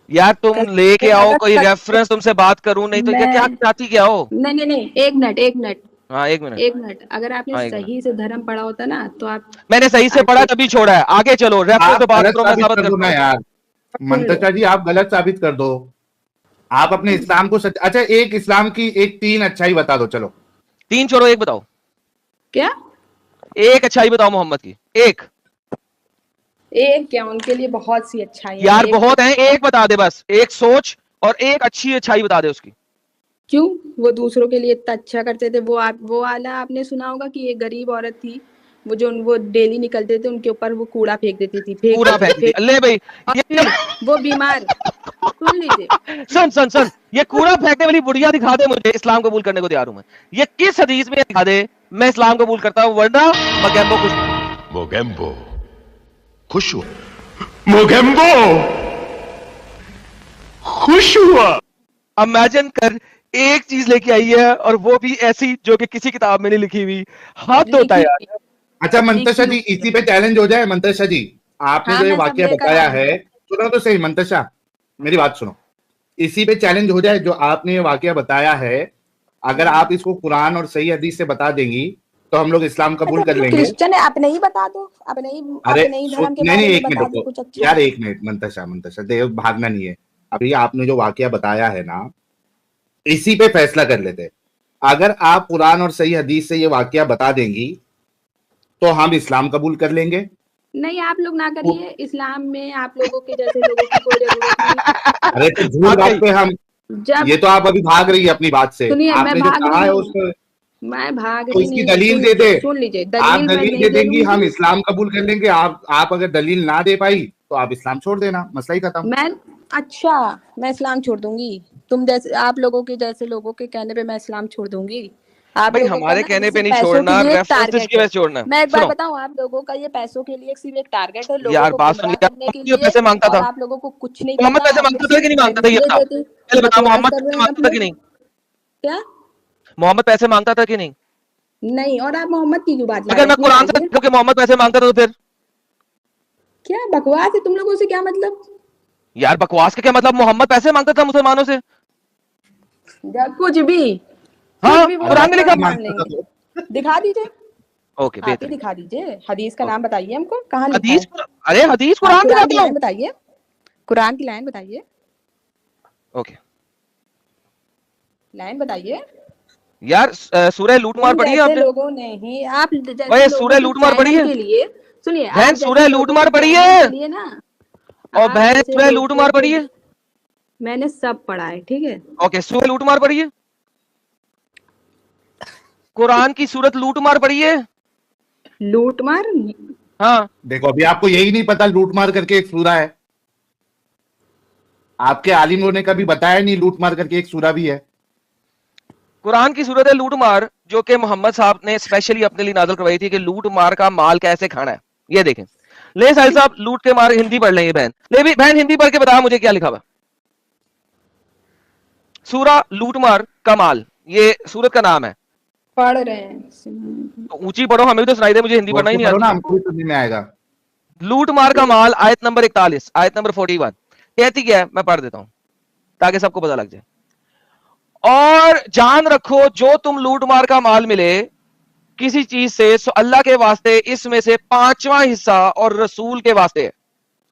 S3: यार तुम लेके आओ कोई
S2: अगर
S3: रेफरेंस, तुमसे बात करूं, नहीं तो क्या
S2: मैं
S3: चाहती क्या हो?
S2: नहीं, एक मिनट, एक मिनट,
S3: हाँ 1 मिनट।
S2: एक मिनट। अगर आपने
S3: हाँ 1 मिनट।
S2: सही से धर्म पढ़ा होता ना तो आप
S3: मैंने सही से
S2: आज
S3: पढ़ा
S2: से
S3: तभी छोड़ा है। आगे चलो, रेफरेंस
S1: आप
S3: पे बात
S1: गलत
S3: करो, मैं
S1: साबित
S3: साबित
S1: कर दो
S3: करता
S1: ना
S3: हूँ।
S1: यार,
S2: सुन लो।
S1: मंतशा जी आप गलत साबित कर दो। आप अपने इस्लाम को अच्छा एक इस्लाम की एक 3 अच्छाई बता दो, चलो।
S3: 3 छोड़ो, 1 बताओ।
S2: क्या?
S3: 1 अच्छाई बताओ मोहम्मद की, 1।
S2: एक क्या, उनके लिए बहुत सी अच्छाई
S3: यार
S2: है।
S3: बहुत है, 1 बता दे बस। 1 सोच और 1 अच्छी अच्छाई बता दे उसकी।
S2: क्यों? वो दूसरों के लिए इतना अच्छा करते थे। वो वाला आपने सुना होगा कि एक गरीब औरत थी, वो डेली निकलते थे, उनके ऊपर वो कूड़ा फेंक देती थी,
S3: पूरा फेंक दी ले भाई।
S2: और
S3: ये
S2: फिर वो बीमार, सुन लीजिए,
S3: सुन, ये कूड़ा फेंकने वाली बुढ़िया दिखा दे मुझे, इस्लाम कबूल करने को तैयार हूं मैं। ये किस हदीस में दिखा दे, मैं इस्लाम कबूल करता हूं, वरना
S6: मोगेम्बो खुश हुआ, मोगेम्बो खुश हुआ।
S3: इमेजिन कर, एक चीज लेके आई है और वो भी ऐसी जो कि किसी किताब में नहीं लिखी हुई। हाथ होता है यार।
S1: अच्छा मंतशा जी, इसी पे चैलेंज हो जाए। मंतशा जी आपने
S2: हाँ,
S1: जो ये
S2: मैं सब
S1: वाकया
S2: लेकर
S1: बताया
S2: आई
S1: है, सुनो तो सही मंतशा, मेरी बात सुनो। इसी पे चैलेंज हो जाए, जो आपने ये वाकया बताया है, अगर आप इसको कुरान और सही हदीस से बता देंगी तो हम लोग इस्लाम कबूल कर लेंगे।
S2: क्रिश्चियन है, अपने ही बता दो, अपने ही
S1: अरे
S2: धर्म के
S1: नहीं
S2: बारे में
S1: एक
S2: बता
S1: मिनट
S2: दो
S1: रुको
S2: कुछ अच्छा।
S1: यार, 1 मिनट मंतशा देव, भागना नहीं है। अभी आपने जो वाकया बताया है ना, इसी पे फैसला कर लेते। अगर आप कुरान और सही हदीस से ये वाकया बता देंगी तो हम इस्लाम कबूल कर लेंगे।
S2: नहीं, आप लोग ना करिए। इस्लाम में आप लोगों के जैसे लोगों की कोई जरूरत नहीं।
S1: अरे तो झूठ बात पे हम,
S2: जब
S1: ये तो आप अभी भाग रही है अपनी बात से।
S2: सुनिए, मैं
S1: आपने जो
S2: भाग
S1: कहा
S2: रही
S1: है
S2: हूँ,
S1: उसको
S2: मैं भाग
S1: तो
S2: रही
S1: इसकी
S2: नहीं हूँ।
S1: दलील दे दे।
S2: सुन लीजिए,
S1: आप
S2: दलील मैं
S1: दलील
S2: नहीं
S1: दे
S2: दे
S1: देंगी, हम
S2: दूंगी।
S1: इस्लाम कबूल कर लेंगे। आप अगर दलील ना दे पाई तो आप इस्लाम छोड़ देना, मसला ही खत्म।
S2: मैं इस्लाम छोड़ दूंगी। तुम जैसे, आप लोगों के जैसे लोगों के कहने पे मैं इस्लाम छोड़ दूंगी। आप
S3: भाई
S2: लोगों का
S3: हमारे
S2: ना
S3: कहने पे
S2: सिर्फ
S3: नहीं
S2: पैसों के
S3: छोड़ना,
S2: लिए एक
S3: रेफरेंसेस
S2: टारगेट
S3: की
S2: है।
S3: वजह से छोड़ना है।
S2: मैं एक बार
S3: सुनो
S2: बताऊं, आप लोगों का ये पैसों के लिए सिर्फ एक टारगेट है, लोगों
S3: यार,
S2: को
S3: बात सुन
S2: गुमराह
S3: यार,
S2: करने के
S3: मोहम्मद
S2: लिए।
S3: पैसे मांगता
S2: और
S3: था।
S2: आप लोगों को कुछ नहीं
S3: मोहम्मद
S2: पता,
S3: पैसे
S2: आप लोग
S3: मांगता था कि नहीं
S2: सिर्फ
S3: मांगता था, ये
S2: हदीसें
S3: बता।
S2: देते,
S3: पहले बता,
S2: बकवास
S3: मोहम्मद
S2: कर रहे
S3: पैसे
S2: हैं
S3: मांगता था
S2: अपने।
S3: कि नहीं?
S2: क्या?
S3: मोहम्मद पैसे मांगता था कि नहीं?
S2: नहीं, और आप मोहम्मद की क्यों बात ला
S3: अगर
S2: रहे हैं?
S3: मैं
S2: इतनी
S3: कुरान से
S2: बताइए,
S3: देखूं कि मोहम्मद पैसे मांगता था तो फिर?
S2: क्या बकवास है तुम लोगों से? क्या मतलब?
S3: यार बकवास का क्या मतलब? मोहम्मद पैसे मांगता था मुसलमानों से?
S2: कुछ भी,
S3: हाँ,
S2: कुछ भी बोलो
S3: कुरान में
S2: तो
S3: लिखा।
S2: हम मान लेंगे। दिखा दीजिए,
S3: ओके
S2: आप ही
S3: बेहतर।
S2: दिखा दीजिए। हदीस का नाम बताइए हमको, कहाँ लिखा
S3: हदीस
S2: है?
S3: अरे हदीस
S2: आप
S3: कुरान
S2: कुरान की
S3: दिखाता
S2: लाइन
S3: हूँ।
S2: बताइए, कुरान की लाइन बताइए,
S3: ओके
S2: लाइन बताइए।
S3: यार, सूरह लूटमार
S2: तुम
S3: पढ़ी है
S2: जैसे
S3: आपने?
S2: लोगों ने ही, आप जैसे
S3: ओए
S2: लोगों
S3: सूरह
S2: के
S3: लूटमार पढ़ी
S2: चैनल
S3: है?
S2: के लिए, सुनिए,
S3: बहन
S2: आप जैसे
S3: सूरह
S2: लोगों के
S3: लूटमार पढ़ी
S2: चैनल
S3: है?
S2: के लिए ना,
S3: और
S2: आप
S3: बहन
S2: जैसे
S3: सूरह
S2: लोगों
S3: लूटमार
S2: के,
S3: पढ़ी है?
S2: मैंने सब पढ़ा है, ठीक है?
S3: ओके, सूरह लूटमार पढ़ी है? कुरान की सूरत लूटमार पढ़ी है?
S2: लूट मार?
S3: हाँ।
S1: देखो अभी आपको यही नहीं पता लूटमार करके एक सूरा है। आपके आलिमों ने कभी बताया नहीं लूटमार करके एक सूरा भी है।
S3: कुरान की सूरत है लूटमार, जो कि मोहम्मद साहब ने स्पेशली अपने लिए नाज़िल करवाई थी कि लूटमार का माल कैसे खाना है। ये देखें, ले साहिल साहब, लूट के मार हिंदी पढ़ लेंगे। बहन ले भी, बहन हिंदी पढ़ के बता मुझे क्या लिखा हुआ। सूरा लूटमार का माल, ये सूरत का नाम है।
S2: पढ़ रहे हैं,
S3: तो ऊंची पढ़ो, हमें भी तो सुनाई दे, मुझे हिंदी पढ़ना ही नहीं
S1: करो ना,
S3: आती।
S1: हमको भी समझ में आएगा।
S3: लूटमार का माल, आयत नंबर 41, आयत नंबर 41 कहती क्या है, मैं पढ़ देता हूं ताकि सबको पता लग जाए। और जान रखो, जो तुम लूटमार का माल मिले किसी चीज से, सो अल्लाह के वास्ते इसमें से 5वां हिस्सा और रसूल के वास्ते है,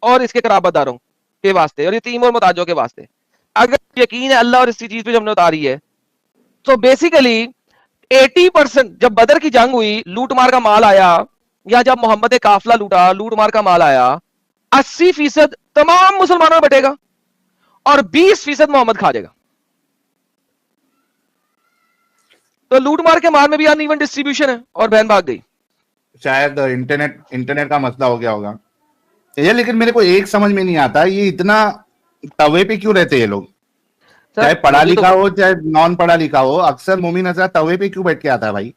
S3: और इसके कराबतदारों के वास्ते, और यतीम और मुताजों के वास्ते। अगर यकीन है अल्लाह और इसी चीज पे जो हमने उतारी है, तो बेसिकली 80% जब बदर की जंग हुई, लूटमार का माल आया, या जब मोहम्मद ने काफिला लूटा, लूटमार का माल आया, 80% तमाम मुसलमानों में बटेगा और 20% मोहम्मद खा जाएगा। तो लूटमार के माल में भी अनइवन डिस्ट्रीब्यूशन है और बहन भाग गई।
S1: शायद इंटरनेट का मसला हो गया होगा ये। लेकिन मेरे को एक समझ में नहीं आता, ये इतना तवे पे क्यों रहते हैं ये लोग? चाहे पढ़ा लिखा हो चाहे नॉन पढ़ा लिखा हो, अक्सर मोमिन हजरत तवे पे क्यों बैठ के आता है भाई?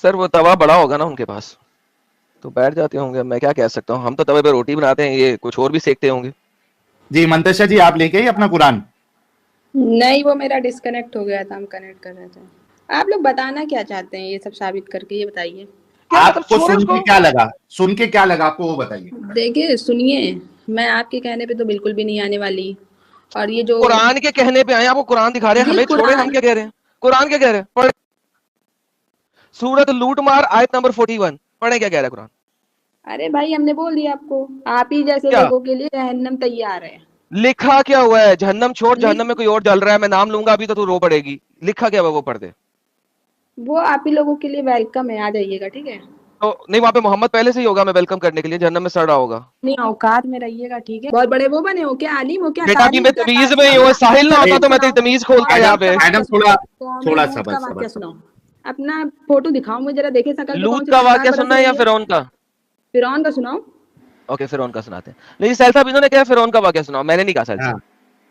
S3: सर वो तवा बड़ा होगा ना उनके पास, तो बैठ जाते होंगे। मैं क्या कह सकता हूँ, हम तो तवे पे रोटी बनाते हैं, ये कुछ और भी सेकते होंगे।
S1: जी मंतशा जी, आप लेके ही अपना कुरान?
S2: नहीं, वो मेरा डिस्कनेक्ट हो गया था, हम कनेक्ट कर रहे थे। आप लोग बताना क्या चाहते हैं ये सब साबित करके, ये बताइए।
S1: आपको सुन के क्या लगा? सुन के क्या लगा आपको, वो बताइए।
S2: देखिए सुनिए, मैं आपके कहने पे तो बिल्कुल भी नहीं आने वाली। और ये जो
S3: कुरान के कहने पे आए, आपको कुरान दिखा रहे हैं, हमें छोड़े, हम क्या कह रहे हैं? कुरान क्या कह रहे हैं? सूरत लूटमार आयत नंबर 41 पढ़े, क्या कह रहा है कुरान?
S2: अरे भाई हमने बोल दिया आपको, आप ही जैसे
S3: क्या?
S2: लोगों के लिए जहन्नम तैयार है।
S3: लिखा क्या हुआ है? जहन्नम छोड़, जहन्नम में कोई और जल रहा है, मैं नाम लूंगा अभी तो तू रो पड़ेगी। लिखा क्या हुआ वो पढ़ दे।
S2: वो आप ही लोगों के लिए वेलकम है, आ जाइएगा, ठीक है?
S3: तो नहीं, वहां पे मोहम्मद पहले से ही होगा मैं वेलकम करने के लिए, जहन्नम में सड़ रहा होगा।
S2: नहीं, औकात में रहिएगा, ठीक है? बहुत बड़े वो बने हो क्या, आलिम हो क्या?
S3: बेटा जी मैं तमीज में ही हूँ, साहिल ना होता तो मैं तेरी तमीज खोलता यहाँ पे।
S1: मैडम थोड़ा सबर
S2: वाक्य सुनाओ, अपना फोटो दिखाओ मुझे जरा, देखे शकल।
S3: लूत का वाक्य सुनना है या फिरौन का?
S2: फिरौन का सुनाओ।
S3: ओके, फिरौन का सुनाते हैं। लेकिन साहिल साहब इन्होंने क्या फिरौन का वाक्य सुनाओ, मैंने नहीं कहा साहिल साहब।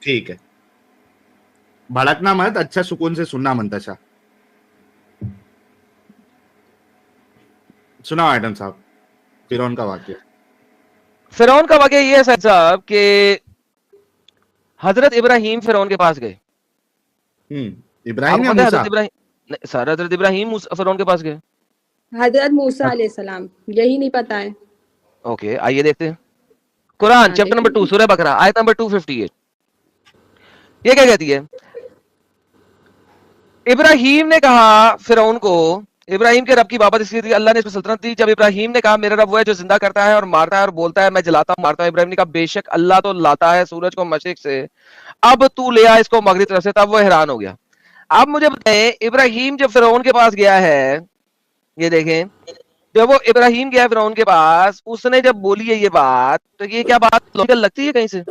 S1: ठीक है, भड़कना मत, अच्छा सुकून से सुनना मंतशा। सुनाओ मैडम साहब फिरौन का वाक्य।
S3: फिरौन का वाक्य ये है साहिल साहब कि हजरत इब्राहिम फिरौन के पास गए।
S1: इब्राहिम या
S3: आपको पता है
S1: मूसा?
S3: हजरत इब्राहिम? नहीं सर, हजरत इब्राहिम फिरौन के पास गए।
S2: हजरत मूसा अलैहिस्सलाम, यही नहीं पता है?
S3: ओके, आइए देखते हैं कुरान चैप्टर नंबर 2 सूरह बकरा आयत नंबर 258। ये क्या कहती है? इब्राहिम ने कहा फिरौन को, इब्राहिम के रब की बाबत इसलिए थी, अल्लाह ने इसमें सल्तनत दी। जब इब्राहिम ने कहा मेरा रब वो है जो जिंदा करता है और मारता है और बोलता है मैं जलाता हूं मारता हूं, इब्राहिम ने कहा बेशक अल्लाह तो लाता है सूरज को मशरिक से, अब तू ले आ इसको मगरिब तरफ से। तब वो हैरान हो गया। अब मुझे बताएं, इब्राहिम जब फिरौन के पास गया है, ये देखें, जब वो इब्राहिम गया फिरौन के पास, उसने जब बोली है ये बात, तो ये क्या बात लॉजिकल लगती है कहीं से?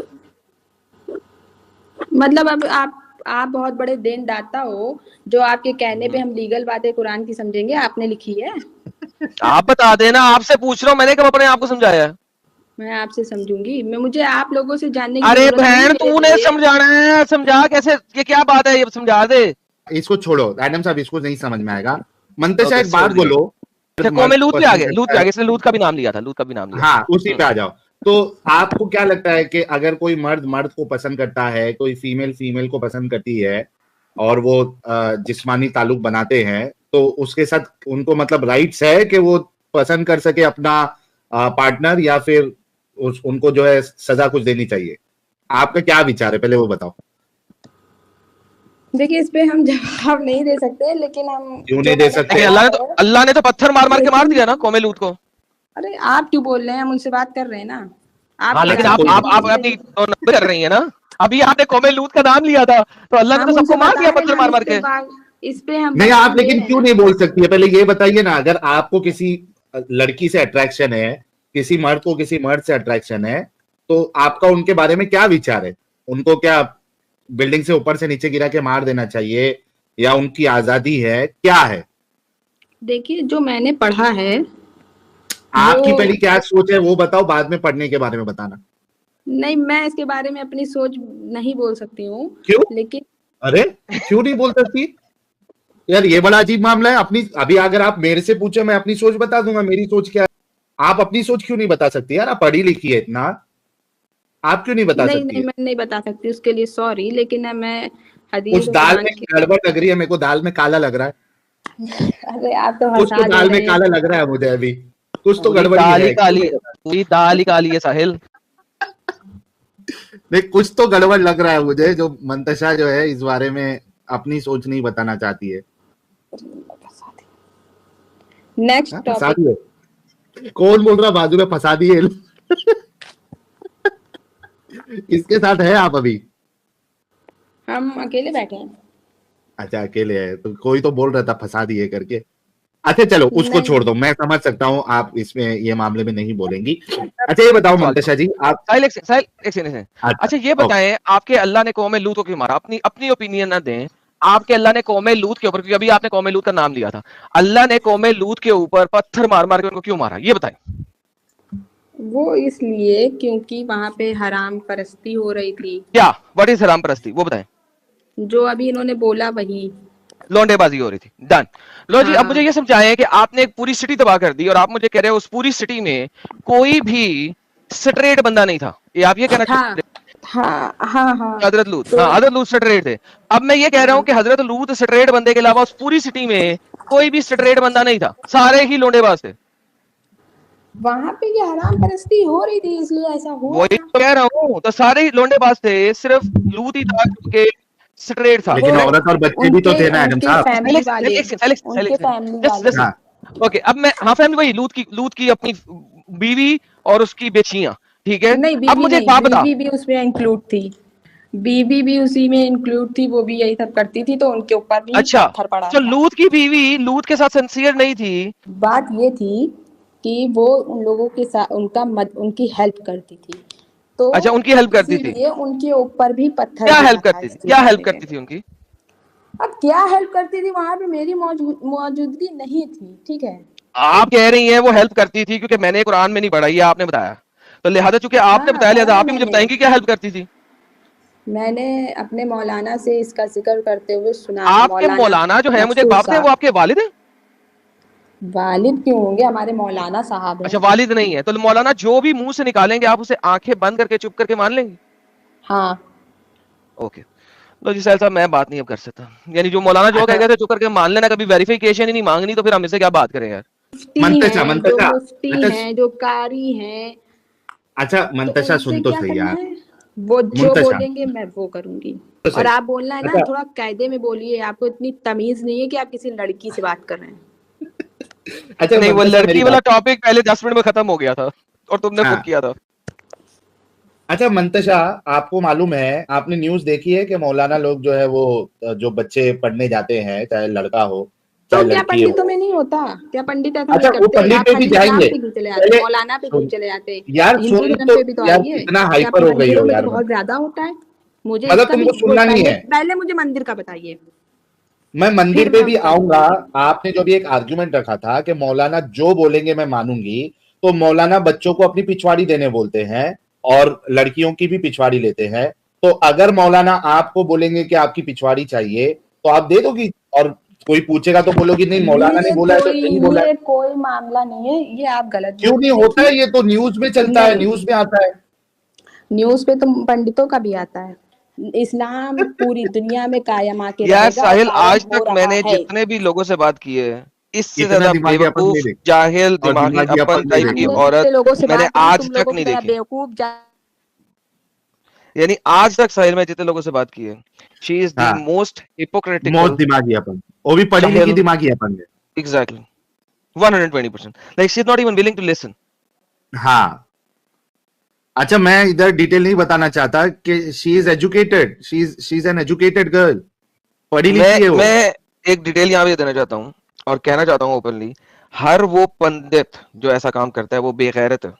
S2: मतलब अब आप बहुत बड़े देनदाता हो, जो आपके कहने पे हम लीगल बातें कुरान की समझेंगे, आपने लिखी है?
S3: आप बता देना, आपसे पूछ रहा हूं, मैंने कब अपने आप को समझाया है?
S2: मैं आपसे समझूंगी, मैं मुझे आप लोगों से जानने की
S3: अरे
S2: जरूरत नहीं
S3: बहन
S2: है।
S3: तूने समझाना है, समझा कैसे, ये क्या बात है, ये समझा दे।
S1: इसको छोड़ो मैडम साहब, इसको नहीं समझ में आएगा। मंतशा
S3: Okay,
S1: एक बात बोलो।
S3: कौम लूत पे आ गए, लूत पे आ गए, इसने लूत का भी नाम लिया था, लूत का भी नाम लिया।
S1: हाँ उसी पे आ जाओ। तो आपको क्या लगता है कि अगर कोई मर्द मर्द को पसंद करता है, कोई फीमेल फीमेल को पसंद करती है और वो जिस्मानी ताल्लुक बनाते हैं, तो उसके साथ उनको मतलब राइट्स है कि वो पसंद कर सके अपना पार्टनर, या फिर उनको जो है सजा कुछ देनी चाहिए? आपका क्या विचार है, पहले वो बताओ।
S2: देखिए इस पे हम जवाब नहीं दे सकते, लेकिन हम
S1: क्यों नहीं दे सकते?
S3: अल्लाह ने तो पत्थर मार मार के मार दिया ना कौम लूत को।
S2: अरे आप क्यों बोल रहे हैं, हम उनसे बात कर रहे हैं ना।
S3: हाँ, लेकिन आप अपनी कर रही है ना। अभी आपने कौम लूत का नाम लिया था, तो अल्लाह ने तो सबको मार दिया पत्थर मार मार के।
S2: इस पे हम
S1: नहीं, आप लेकिन क्यों नहीं बोल सकती है, पहले ये बताइए ना। अगर आपको किसी लड़की से अट्रैक्शन है, किसी मर्द को किसी मर्द से अट्रैक्शन है, तो आपका उनके बारे में क्या विचार है? उनको क्या बिल्डिंग से ऊपर से नीचे गिरा के मार देना चाहिए, या उनकी आजादी है, क्या है?
S2: देखिए जो मैंने पढ़ा है,
S1: आपकी पहली क्या सोच है वो बताओ, बाद में पढ़ने के बारे में बताना।
S2: नहीं, मैं इसके बारे में अपनी सोच नहीं बोल सकती हूँ।
S1: क्यों?
S2: लेकिन
S1: अरे क्यों नहीं बोल सकती यार, ये बड़ा अजीब मामला है। अपनी अभी अगर आप मेरे से पूछे, मैं अपनी सोच बता दूंगा, मेरी सोच क्या है। आप अपनी सोच क्यों नहीं बता सकती यार? आप पढ़ी लिखी है इतना, आप क्यों नहीं बता सकती?
S2: नहीं, मैं नहीं बता सकती, उसके लिए सॉरी। लेकिन मैं हदीस
S1: उस दाल में गड़बड़ लग रही है मेरे को, दाल में काला लग रहा है।
S2: अरे आप तो
S1: कुछ तो दाल में काला लग रहा है मुझे, अभी कुछ तो गड़बड़ी है।
S3: पूरी दाल ही काली है साहिल।
S1: नहीं, कुछ तो गड़बड़ लग रहा है मुझे, जो मंतशा जो है इस बारे में अपनी सोच नहीं बताना चाहती है।
S2: Next topic.
S1: कौन बोल रहा बाजू में फंसा दिए? किसके साथ है आप अभी?
S2: हम अकेले बैठे हैं।
S1: अच्छा अकेले है, तो कोई तो बोल रहा था फंसा दिए करके। अच्छा चलो उसको
S2: नहीं।
S1: छोड़ दो, मैं समझ सकता हूँ आप इसमें ये मामले में नहीं बोलेंगी। अच्छा ये बताओ
S3: सवाल
S1: मंतशा जी आप।
S3: साहिल एक सेकंड।
S1: अच्छा
S3: अच्छा ये
S1: ओके।
S3: बताएं, आपके अल्लाह ने कौम लूत को क्यों मारा? अपनी अपनी ओपिनियन ना दें। आपके अल्लाह ने कौम लूत के ऊपर, क्योंकि अभी आपने कौम लूत का नाम लिया था, अल्लाह ने कौम लूत के ऊपर पत्थर मार मार के उनको क्यों मारा, ये बताएं।
S2: वो इसलिए क्योंकि वहां पे हराम परस्ती हो रही थी,
S3: क्या व्हाट इज हराम परस्ती, वो बताएं।
S2: जो अभी इन्होंने बोला वही।
S3: लौंडेबाजी हो रही थी, डन। लो जी, अब
S2: हाँ
S3: मुझे ये समझाएं कि आपने एक पूरी सिटी तबाह कर दी और आप मुझे कह रहे हो उस पूरी सिटी में कोई भी स्ट्रेट बंदा नहीं था, ये आप ये कहना
S2: था।
S3: चाहते
S2: हाँ हाँ हाँ।
S3: हजरत लूत?
S2: तो
S3: हाँ, हजरत लूत स्ट्रेट थे। अब मैं ये कह रहा हूं कि हजरत लूत स्ट्रेट बंदे के अलावा उस पूरी सिटी में कोई भी स्ट्रेट बंदा नहीं था, सारे ही लौंडेबाज थे।
S2: वहां पे ये हराम परस्ती हो रही थी इसलिए ऐसा हुआ
S3: वही
S2: था।
S3: तो कह रहा हूं, तो सारे ही लौंडेबाज थे, सिर्फ लूत ही था के स्ट्रेट था।
S1: लेकिन
S2: वो
S1: औरत और बच्चे भी तो थे ना एडम
S2: उनके
S1: साहब।
S2: फैमिली वाले, उनके फैमिली वाले।
S1: हाँ
S3: ओके, अब मैं, हाँ फैमिली वही लूत की अपनी बीवी और उसकी बेचियां, ठीक है।
S2: नहीं
S3: अब
S2: बीवी
S3: मुझे एक
S2: नहीं,
S3: बात बता,
S2: बीवी भी उसमें इंक्लूड थी, बीवी भी उसी में इंक्लूड थी, वो भी यही सब करती थी, तो उनके ऊपर भी
S3: अच्छा
S2: पत्थर पड़ा
S3: तो
S2: था।
S3: लूत की बीवी लूत के साथ सिंसियर नहीं थी?
S2: बात ये थी कि वो उन लोगों के साथ उनकी हेल्प करती थी, तो
S3: अच्छा उनकी हेल्प करती थी,
S2: इसीलिए उनके ऊपर भी पत्थर
S3: क्या
S2: गिरा
S3: हेल्प
S2: था
S3: करती थी,
S2: इसके
S3: क्या हेल्प
S2: बारे में।
S3: करती थी उनकी?
S2: अब क्या हेल्प करती थी, वहां पे मेरी मौजूदगी नहीं थी, ठीक है।
S3: आप कह रही हैं वो हेल्प करती थी, क्योंकि मैंने कुरान में नहीं पढ़ा, ये आपने बताया, तो लिहाजा चूंकि आपने
S2: हाँ
S3: बताया लिहाजा
S2: पढ़ा है
S3: आप ही मुझे
S2: मैंने।
S3: बताएंगे क्या हेल्प करती थी।
S2: मैंने अपने मौलाना से इसका जिक्र करते हुए सुना है,
S3: आपके
S2: मौलाना
S3: मौलाना जो है, मुझे एक
S2: मकसूद
S3: बात बताएं, वो
S2: साहब।
S3: आपके वालिद हैं?
S2: वालिद क्यों होंगे, हमारे मौलाना साहब
S3: अच्छा
S2: हैं।
S3: वालिद नहीं है, तो मौलाना जो भी मुंह से निकालेंगे आप उसे आंखें बंद करके चुप करके मान लेंगे?
S2: हाँ
S3: ओके। लो जी साहिल साहब, मैं बात नहीं अब कर सकता, यानी जो मौलाना जो कह
S1: अच्छा
S3: गए थे चुप करके मान लेना, कभी वेरिफिकेशन ही नहीं मांगनी, तो फिर हम इससे क्या बात करें यार।
S2: मुफ्ती
S1: मंतशा
S2: हैं, जो
S1: मंतशा
S2: मुफ्ती
S1: अच्छा
S2: हैं, जो कारी हैं,
S1: अच्छा
S2: तो
S1: मंतशा
S2: उनसे
S1: सुन तो
S2: क्या
S1: सही
S2: करना
S1: यार।
S2: है, वो जो
S1: मुंतशा
S2: बोलेंगे मैं वो करूंगी।
S1: तो
S2: और
S1: सही।
S2: आप बोलना है ना
S1: अच्छा
S2: थोड़ा कायदे में बोलिए, आपको इतनी तमीज नहीं है कि आप किसी लड़की से बात कर रहे हैं।
S1: अच्छा
S3: नहीं, वो
S1: मंतशा मेरी
S3: लड़की वाला
S1: बात।
S3: टॉपिक पहले 10 मिनट में खत्म हो गया था और तुमने खुद
S1: हाँ
S3: किया था।
S1: अच्छा मंतशा, आपको मालूम है, आपने न्यूज देखी है कि मौलाना लोग जो है वो जो बच्चे पढ़ने जाते हैं, चाहे लड़का हो
S2: तो
S1: चाहे
S2: क्या
S1: लड़की हो।
S2: पंडितों में नहीं होता, क्या पंडित ऐसा
S1: अच्छा
S2: नहीं
S1: वो
S2: करते?
S1: पंडित
S2: आप
S1: पे भी
S2: पंडित नाम
S1: जाएंगे
S2: पे क्यों चले आते,
S1: पहले।
S2: मौलाना पे क्यों
S1: सुन
S2: चले आते?
S1: यार,
S2: हिंदू
S1: सुन
S2: धर्म
S1: तो
S2: पे भी तो
S1: यार
S2: आइए।
S1: कितना
S2: क्या
S1: हाइपर हो गई
S2: मंदिरों
S1: हो
S2: में तो
S1: यार।
S2: बहुत ज्यादा होता है, मुझे
S1: मतलब
S2: इसका भी
S1: तुमको
S2: वो
S1: सुनना नहीं
S2: पहले
S1: है।
S2: पहले मुझे मंदिर का बताइए,
S1: मैं मंदिर
S2: फिर
S1: पे
S2: मैं
S1: भी
S2: उसका
S1: आऊंगा।
S2: बोलूंगी।
S1: आपने जो भी एक आर्ग्यूमेंट रखा था कि मौलाना जो बोलेंगे मैं मानूंगी, तो मौलाना बच्चों को अपनी पिछवाड़ी देने बोलते हैं और लड़कियों की भी पिछवाड़ी लेते हैं। तो अगर मौलाना आपको बोलेंगे कि आपकी पिछवाड़ी चाहिए तो आप दे दोगी, और कोई पूछेगा तो बोलोगी नहीं मौलाना ने बोला है तो सही बोला है।
S2: ये कोई मामला नहीं है, ये आप गलत
S1: क्यों
S2: बोल
S1: नहीं
S2: रहे हैं।
S1: होता है?
S2: देखिए,
S1: ये तो न्यूज में चलता है,
S2: नहीं,
S1: न्यूज में आता है।
S2: न्यूज पे तो पंडितों का भी आता है। इस्लाम पूरी दुनिया में कायम आके
S3: यार
S2: रहेगा और
S3: साहिल,
S2: कायम
S3: आज
S2: हो
S3: तक
S2: रहा
S3: मैंने
S2: है।
S3: जितने भी लोगों से बात की है, इससे
S1: इतना
S3: ज्यादा
S1: दिमागी अपन नहीं
S3: बेवकूफ
S1: देख,
S3: जाहिल
S1: और
S3: दिमागी
S1: दिमागी
S3: अपन
S1: अपन नहीं
S3: टाइप की
S1: देखते
S2: हमने
S1: होंगे।
S2: जितने
S3: औरत
S2: लोगों से
S3: मैंने
S2: बात की
S3: आज
S2: तुम
S3: तक
S2: लोगों की
S3: नहीं
S2: तरह
S3: देखी।
S2: बेवकूफ
S3: यानी आज तक साहिल में जितने लोगों से बात की है, शी इज द
S1: हाँ
S3: मोस्ट
S1: मौत
S3: हिपोक्रेटिकल,
S1: दिमागी अपन, वो भी पढ़ी लिखी
S3: जाहिल,
S1: दिमागी अपन है।
S3: Exactly 120%, like she is not even willing to listen.
S1: हाँ अच्छा मैं इधर डिटेल नहीं बताना चाहता कि she is educated, she is an educated girl, पढ़ी लिखी है वो।
S3: मैं एक डिटेल यहाँ पे देना चाहता हूँ और कहना चाहता हूँ ओपनली, हर वो पंडित जो ऐसा काम करता है वो बेगैरत है।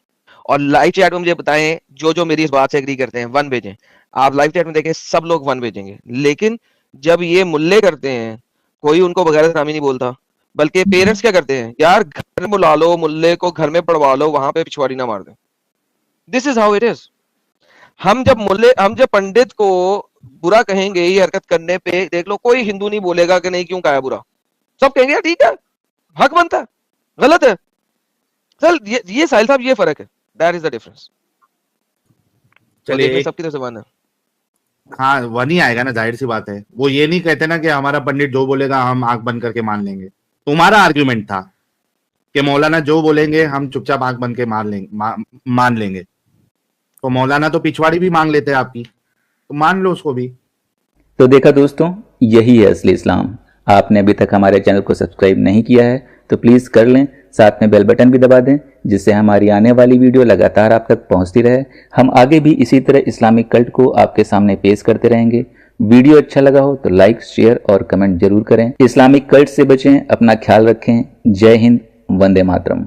S3: और लाइव चैट में मुझे बताएं, जो जो मेरी इस बात से एग्री करते हैं, वन भेजें। आप लाइव चैट में देखें, सब लोग वन भेजेंगे। लेकिन जब ये मुल्ले करते हैं, कोई उनको बगैर नामी नहीं बोलता, बल्कि पेरेंट्स क्या करते हैं, यार घर में बुला लो मुल्ले को, घर में पढ़वा लो, वहां पे पिछवाड़ी ना मार दें। This is how it is. हम जब पंडित को बुरा कहेंगे ये हरकत करने पे, देख लो कोई हिंदू नहीं बोलेगा कि नहीं क्यों कहा बुरा, सब कहेंगे यार ठीक है, हक बनता है, गलत है। चल ये साहिल साहब, ये फर्क है, दैट इज द डिफरेंस। तो
S1: चलिए
S3: देखने
S1: एक,
S3: सबकी तरफ से वन है।
S1: हाँ वह नहीं आएगा ना, जाहिर सी बात है। वो ये नहीं कहते ना कि हमारा पंडित जो बोलेगा हम आंख बंद करके मान लेंगे। तुम्हारा आर्ग्यूमेंट था कि मौलाना जो बोलेंगे हम चुपचाप आंख बंद के मान लेंगे। तो मौलाना तो पिछवाड़ी भी मांग लेते हैं आपकी, तो मान लो उसको भी।
S5: तो देखा दोस्तों, यही है असली इस्लाम। आपने अभी तक हमारे चैनल को सब्सक्राइब नहीं किया है तो प्लीज़ कर लें, साथ में बेल बटन भी दबा दें, जिससे हमारी आने वाली वीडियो लगातार आप तक पहुंचती रहे। हम आगे भी इसी तरह इस्लामिक कल्ट को आपके सामने पेश करते रहेंगे। वीडियो अच्छा लगा हो तो लाइक, शेयर और कमेंट जरूर करें। इस्लामिक कल्ट से बचें, अपना ख्याल रखें। जय हिंद, वंदे मातरम।